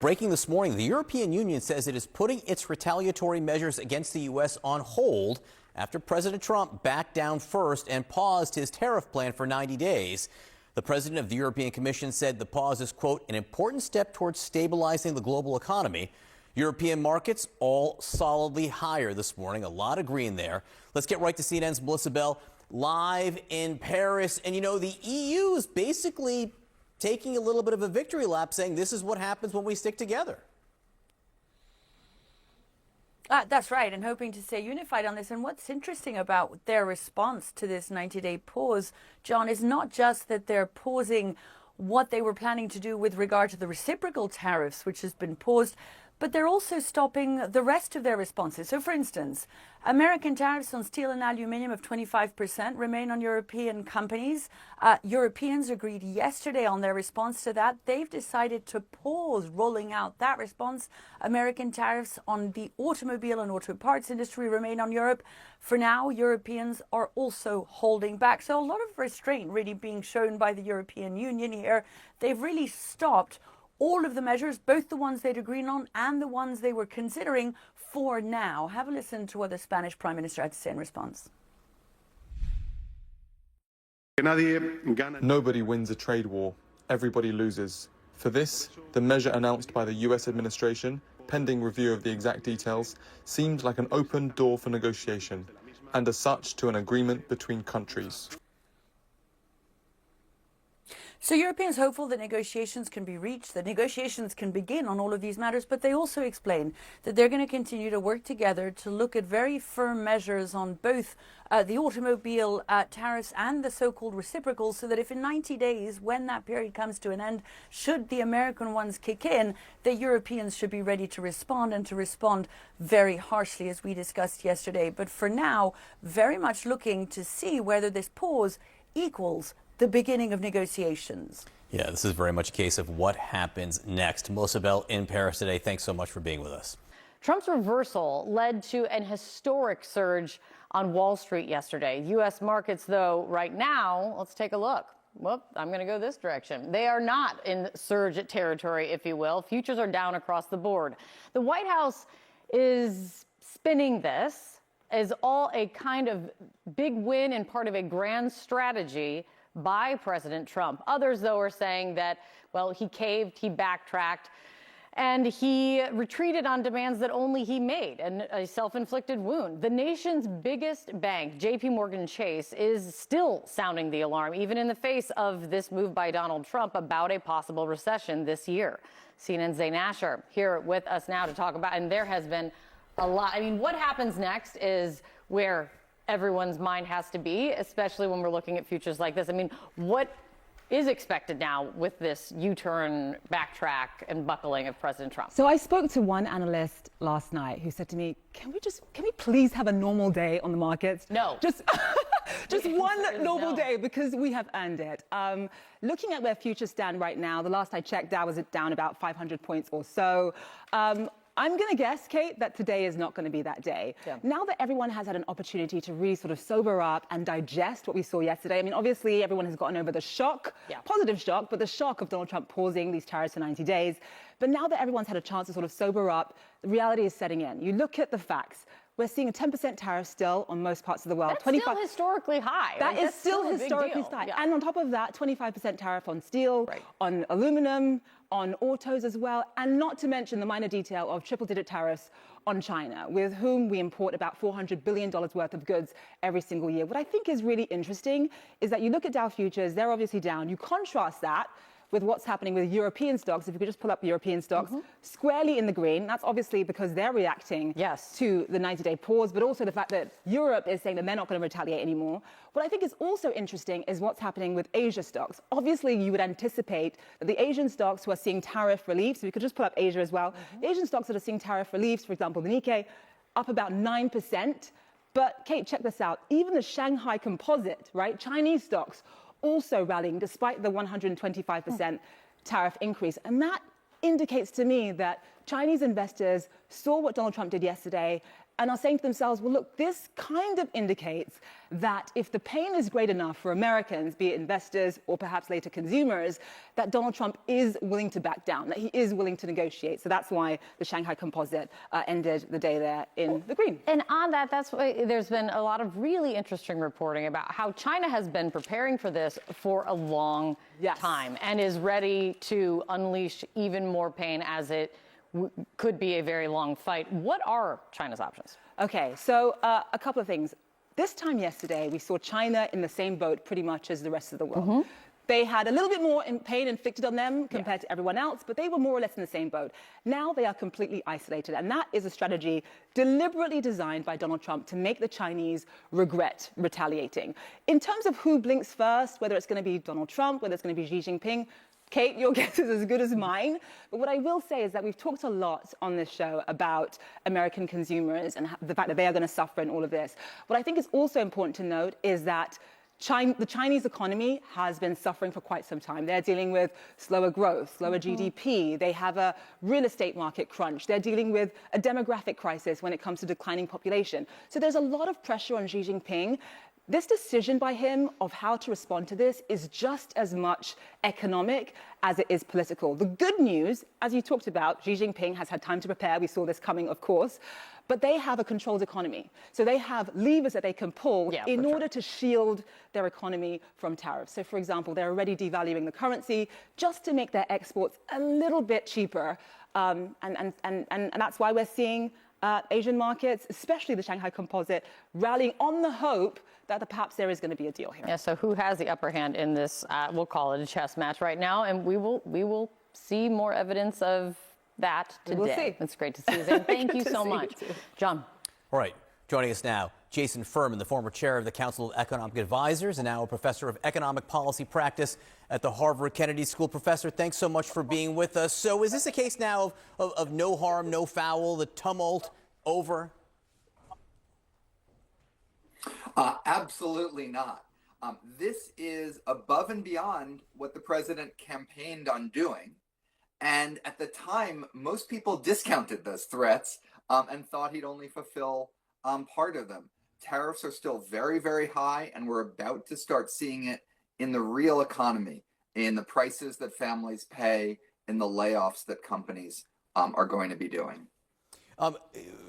Breaking this morning, the European Union says it is putting its retaliatory measures against the U.S. on hold after President Trump backed down first and paused his tariff plan for 90 days. The president of the European Commission said the pause is, quote, an important step towards stabilizing the global economy. European markets all solidly higher this morning. A lot of green there. Let's get right to CNN's Melissa Bell live in Paris. And, you know, the EU is basically taking a little bit of a victory lap, saying this is what happens when we stick together. That's right, and hoping to stay unified on this. And what's interesting about their response to this 90-day pause, John, is not just that they're pausing what they were planning to do with regard to the reciprocal tariffs, which has been paused, but they're also stopping the rest of their responses. So, for instance, American tariffs on steel and aluminium of 25% remain on European companies. Europeans agreed yesterday on their response to that. They've decided to pause rolling out that response. American tariffs on the automobile and auto parts industry remain on Europe. For now, Europeans are also holding back. So a lot of restraint really being shown by the European Union here. They've really stopped all of the measures, both the ones they'd agreed on and the ones they were considering for now. Have a listen to what the Spanish Prime Minister had to say in response. Nobody wins a trade war. Everybody loses. For this, the measure announced by the US administration, pending review of the exact details, seemed like an open door for negotiation, and as such to an agreement between countries. So Europeans hopeful that negotiations can be reached, that negotiations can begin on all of these matters, but they also explain that they're going to continue to work together to look at very firm measures on both the automobile tariffs and the so-called reciprocals, so that if in 90 days, when that period comes to an end, should the American ones kick in, the Europeans should be ready to respond, and to respond very harshly, as we discussed yesterday. But for now, very much looking to see whether this pause equals the beginning of negotiations. Yeah, this is very much a case of what happens next. Melissa Bell in Paris today. Thanks so much for being with us. Trump's reversal led to an historic surge on Wall Street yesterday. U.S. markets, though, right now, let's take a look. Well, I'm going to go this direction. They are not in surge territory, if you will. Futures are down across the board. The White House is spinning this as all a kind of big win and part of a grand strategy by President Trump. Others, though, are saying that, well, he caved, he backtracked, and he retreated on demands that only he made, and a self-inflicted wound. The nation's biggest bank, J.P. Morgan Chase, is still sounding the alarm, even in the face of this move by Donald Trump about a possible recession this year. CNN's Zain Asher here with us now to talk about, and there has been a lot. I mean, what happens next is where everyone's mind has to be, especially when we're looking at futures like this. I mean, what is expected now with this U-turn, backtrack, and buckling of President Trump? So I spoke to one analyst last night who said to me, can we please have a normal day on the markets? No. Just one normal day, because we have earned it. Looking at where futures stand right now, the last I checked, Dow was down about 500 points or so. I'm going to guess, Kate, that today is not going to be that day. Yeah. Now that everyone has had an opportunity to really sort of sober up and digest what we saw yesterday, I mean, obviously everyone has gotten over the shock, positive shock, but the shock of Donald Trump pausing these tariffs for 90 days. But now that everyone's had a chance to sort of sober up, the reality is setting in. You look at the facts. We're seeing a 10% tariff still on most parts of the world. That's 25, still historically high. That is still historically high. Yeah. And on top of that, 25% tariff on steel, on aluminum, on autos as well, and not to mention the minor detail of triple-digit tariffs on China, with whom we import about $400 billion worth of goods every single year. What I think is really interesting is that you look at Dow futures, they're obviously down. You contrast that with what's happening with European stocks. If you could just pull up European stocks, squarely in the green. That's obviously because they're reacting to the 90-day pause, but also the fact that Europe is saying that they're not going to retaliate anymore. What I think is also interesting is what's happening with Asia stocks. Obviously, you would anticipate that the Asian stocks who are seeing tariff relief, so we could just pull up Asia as well, the Asian stocks that are seeing tariff reliefs, for example, the Nikkei, up about 9%. But Kate, check this out. Even the Shanghai Composite, right, Chinese stocks, also rallying despite the 125% tariff increase. And that indicates to me that Chinese investors saw what Donald Trump did yesterday and are saying to themselves, well, look, this kind of indicates that if the pain is great enough for Americans, be it investors or perhaps later consumers, that Donald Trump is willing to back down, that he is willing to negotiate. So that's why the Shanghai Composite ended the day there in the green. And on that, that's why there's been a lot of really interesting reporting about how China has been preparing for this for a long time and is ready to unleash even more pain as it could be a very long fight. What are China's options? Okay, so a couple of things. This time yesterday, we saw China in the same boat pretty much as the rest of the world. They had a little bit more pain inflicted on them compared to everyone else, but they were more or less in the same boat. Now they are completely isolated, and that is a strategy deliberately designed by Donald Trump to make the Chinese regret retaliating. In terms of who blinks first, whether it's going to be Donald Trump, whether it's going to be Xi Jinping, Kate, your guess is as good as mine. But what I will say is that we've talked a lot on this show about American consumers and the fact that they are going to suffer in all of this. What I think is also important to note is that the Chinese economy has been suffering for quite some time. They're dealing with slower growth, slower GDP. They have a real estate market crunch. They're dealing with a demographic crisis when it comes to declining population. So there's a lot of pressure on Xi Jinping. This decision by him of how to respond to this is just as much economic as it is political. The good news, as you talked about, Xi Jinping has had time to prepare. We saw this coming, of course. But they have a controlled economy. So they have levers that they can pull in order to shield their economy from tariffs. So, for example, they're already devaluing the currency just to make their exports a little bit cheaper. And that's why we're seeing Asian markets, especially the Shanghai Composite, rallying on the hope that perhaps there is going to be a deal here. Yeah, so who has the upper hand in this, we'll call it a chess match right now, and we will see more evidence of that today. We'll see. It's great to see you, Zane. Thank you so much. John. All right, joining us now, Jason Furman, the former chair of the Council of Economic Advisors and now a professor of economic policy practice at the Harvard Kennedy School. Professor, thanks so much for being with us. So is this a case now of no harm, no foul, the tumult over? Absolutely not. This is above and beyond what the president campaigned on doing. And at the time, most people discounted those threats and thought he'd only fulfill part of them. Tariffs are still very, very high, and we're about to start seeing it in the real economy, in the prices that families pay, in the layoffs that companies are going to be doing.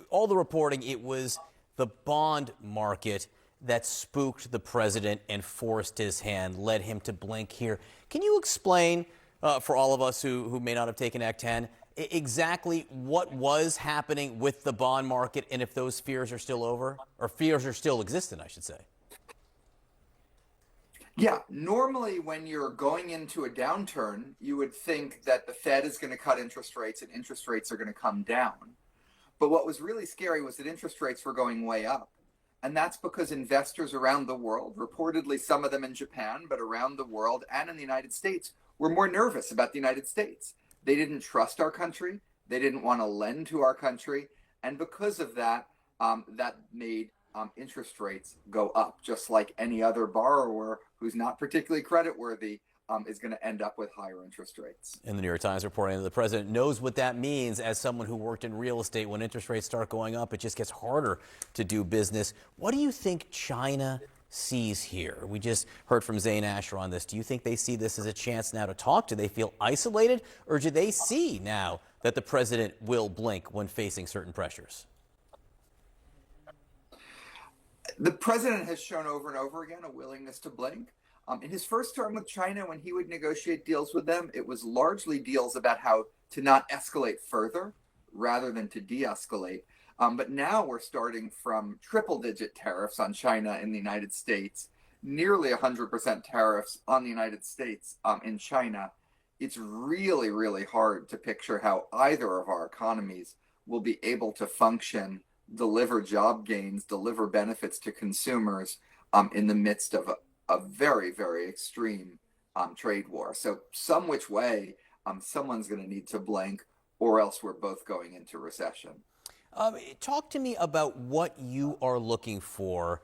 All the reporting, it was the bond market that spooked the president and forced his hand, led him to blink here. Can you explain, for all of us who may not have taken Act 10, exactly what was happening with the bond market and if those fears are still over, or fears are still existent, I should say? Yeah, normally when you're going into a downturn, you would think that the Fed is going to cut interest rates and interest rates are going to come down. But what was really scary was that interest rates were going way up. And that's because investors around the world, reportedly some of them in Japan, but around the world and in the United States, were more nervous about the United States. They didn't trust our country. They didn't want to lend to our country. And because of that, that made interest rates go up, just like any other borrower who's not particularly creditworthy is going to end up with higher interest rates. And the New York Times reporting that the president knows what that means. As someone who worked in real estate, when interest rates start going up, it just gets harder to do business. What do you think China sees here? We just heard from Zain Asher on this. Do you think they see this as a chance now to talk? Do they feel isolated? Or do they see now that the president will blink when facing certain pressures? The president has shown over and over again a willingness to blink. In his first term with China, when he would negotiate deals with them, it was largely deals about how to not escalate further rather than to de-escalate. But now we're starting from triple-digit tariffs on China in the United States, nearly 100% tariffs on the United States in China. It's really, really hard to picture how either of our economies will be able to function, deliver job gains, deliver benefits to consumers in the midst of a very, very extreme trade war. So some which way, someone's going to need to blink, or else we're both going into recession. Talk to me about what you are looking for,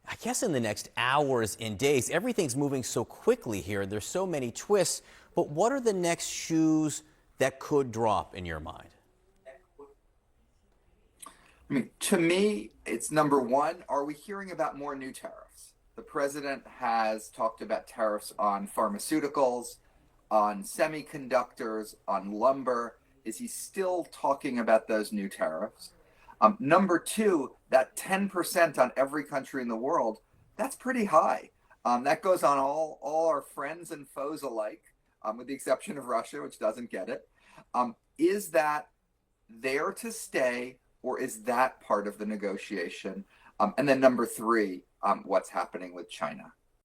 I guess, in the next hours and days. Everything's moving so quickly here. There's so many twists. But what are the next shoes that could drop in your mind? I mean, to me, it's number one, are we hearing about more new tariffs? The president has talked about tariffs on pharmaceuticals, on semiconductors, on lumber. Is he still talking about those new tariffs? Number two, that 10% on every country in the world, that's pretty high. That goes on all our friends and foes alike, with the exception of Russia, which doesn't get it. Is that there to stay, or is that part of the negotiation? And then number three, what's happening with China?